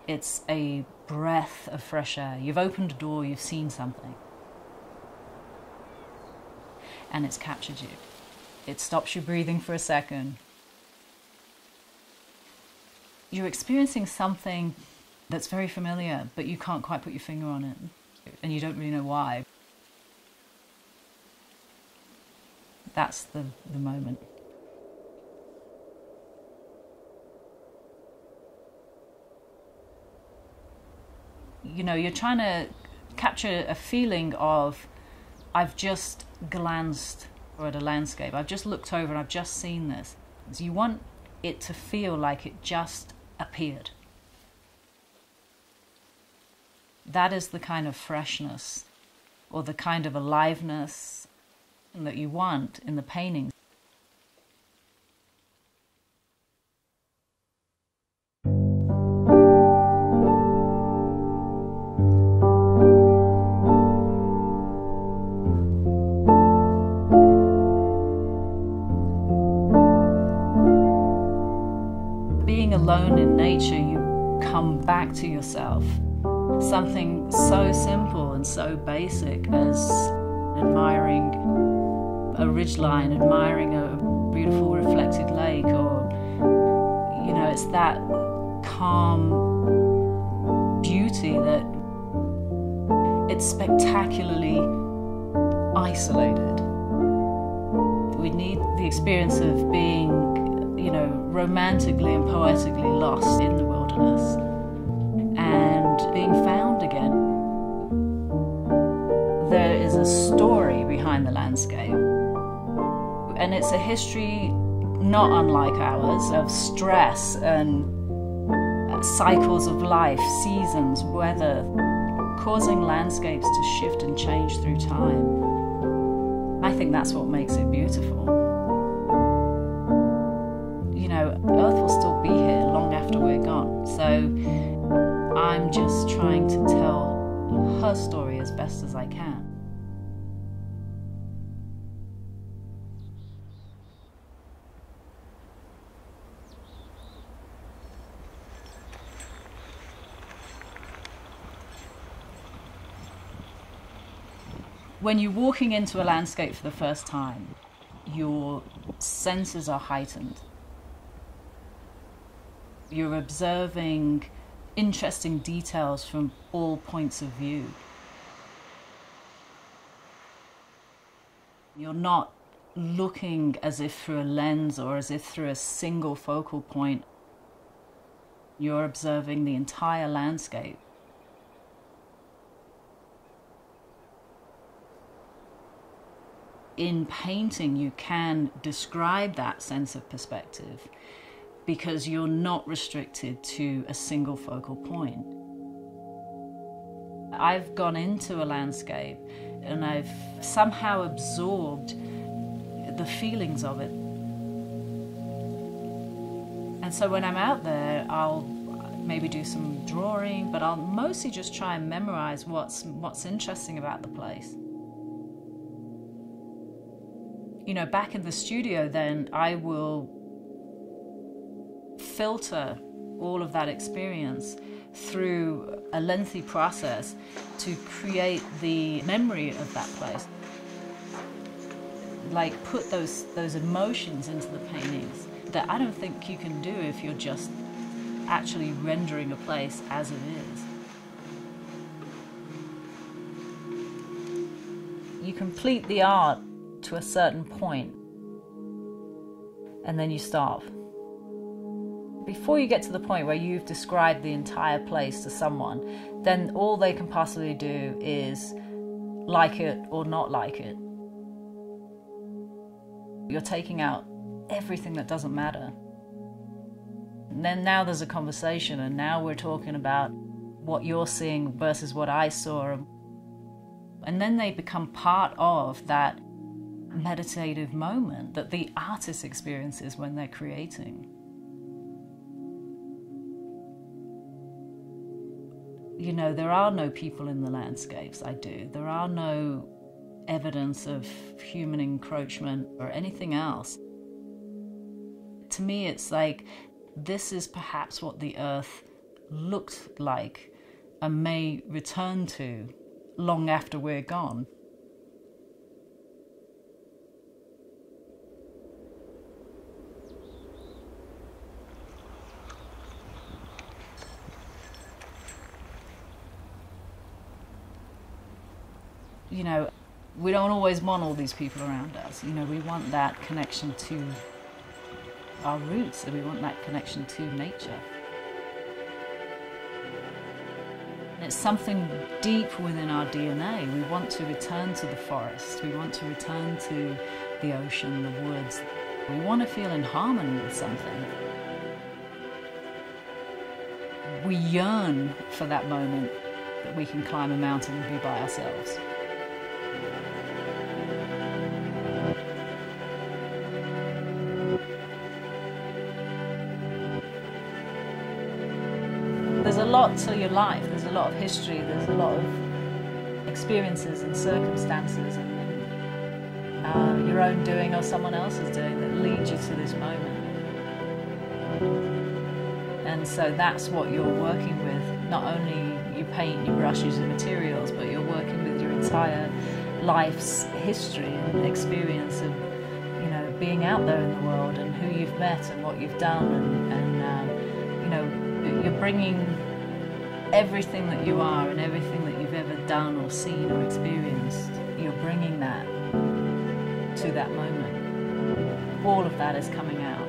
It's a breath of fresh air. You've opened a door, you've seen something. And it's captured you. It stops you breathing for a second. You're experiencing something that's very familiar, but you can't quite put your finger on it. And you don't really know why. That's the moment. You know, you're trying to capture a feeling of, I've just glanced at a landscape. I've just looked over and I've just seen this. So you want it to feel like it just appeared. That is the kind of freshness or the kind of aliveness that you want in the painting. Being alone in nature, you come back to yourself. Something so simple and so basic as admiring a ridgeline, admiring a beautiful reflected lake, or, you know, it's that calm beauty that it's spectacularly isolated. We need the experience of being, you know, romantically and poetically lost in the wilderness and being found again. There is a story behind the landscape, and it's a history not unlike ours of stress and cycles of life, seasons, weather, causing landscapes to shift and change through time. I think that's what makes it beautiful. You know, Earth will still be here long after we're gone, so I'm just trying to tell her story as best as I can. When you're walking into a landscape for the first time, your senses are heightened. You're observing interesting details from all points of view. You're not looking as if through a lens or as if through a single focal point. You're observing the entire landscape. In painting, you can describe that sense of perspective because you're not restricted to a single focal point. I've gone into a landscape and I've somehow absorbed the feelings of it. And so when I'm out there, I'll maybe do some drawing, but I'll mostly just try and memorize what's interesting about the place. You know, back in the studio then, I will filter all of that experience through a lengthy process to create the memory of that place. Like put those emotions into the paintings that I don't think you can do if you're just actually rendering a place as it is. You complete the art to a certain point, and then you stop. Before you get to the point where you've described the entire place to someone, then all they can possibly do is like it or not like it. You're taking out everything that doesn't matter. And then now there's a conversation, and now we're talking about what you're seeing versus what I saw. And then they become part of that meditative moment that the artist experiences when they're creating. You know, there are no people in the landscapes I do. There are no evidence of human encroachment or anything else. To me, it's like, this is perhaps what the earth looked like and may return to long after we're gone. You know, we don't always want all these people around us. You know, we want that connection to our roots, and we want that connection to nature. And it's something deep within our DNA. We want to return to the forest. We want to return to the ocean, the woods. We want to feel in harmony with something. We yearn for that moment that we can climb a mountain and be by ourselves. There's a lot to your life, there's a lot of history, there's a lot of experiences and circumstances and your own doing or someone else's doing that lead you to this moment. And so that's what you're working with. Not only your paint, your brushes and materials, but you're working with your entire life's history and experience of, you know, being out there in the world and who you've met and what you've done and you know, you're bringing everything that you are and everything that you've ever done or seen or experienced, you're bringing that to that moment. All of that is coming out.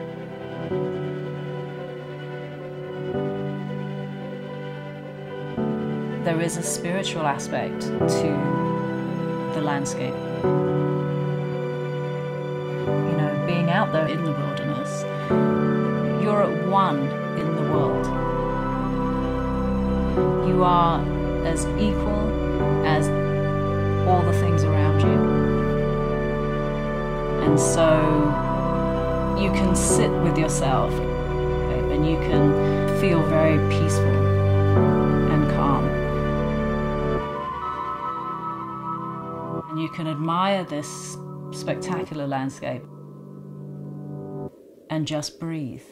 There is a spiritual aspect to the landscape. You know, being out there in the wilderness, you're at one in the world. You are as equal as all the things around you. And so you can sit with yourself and you can feel very peaceful and calm. And you can admire this spectacular landscape and just breathe.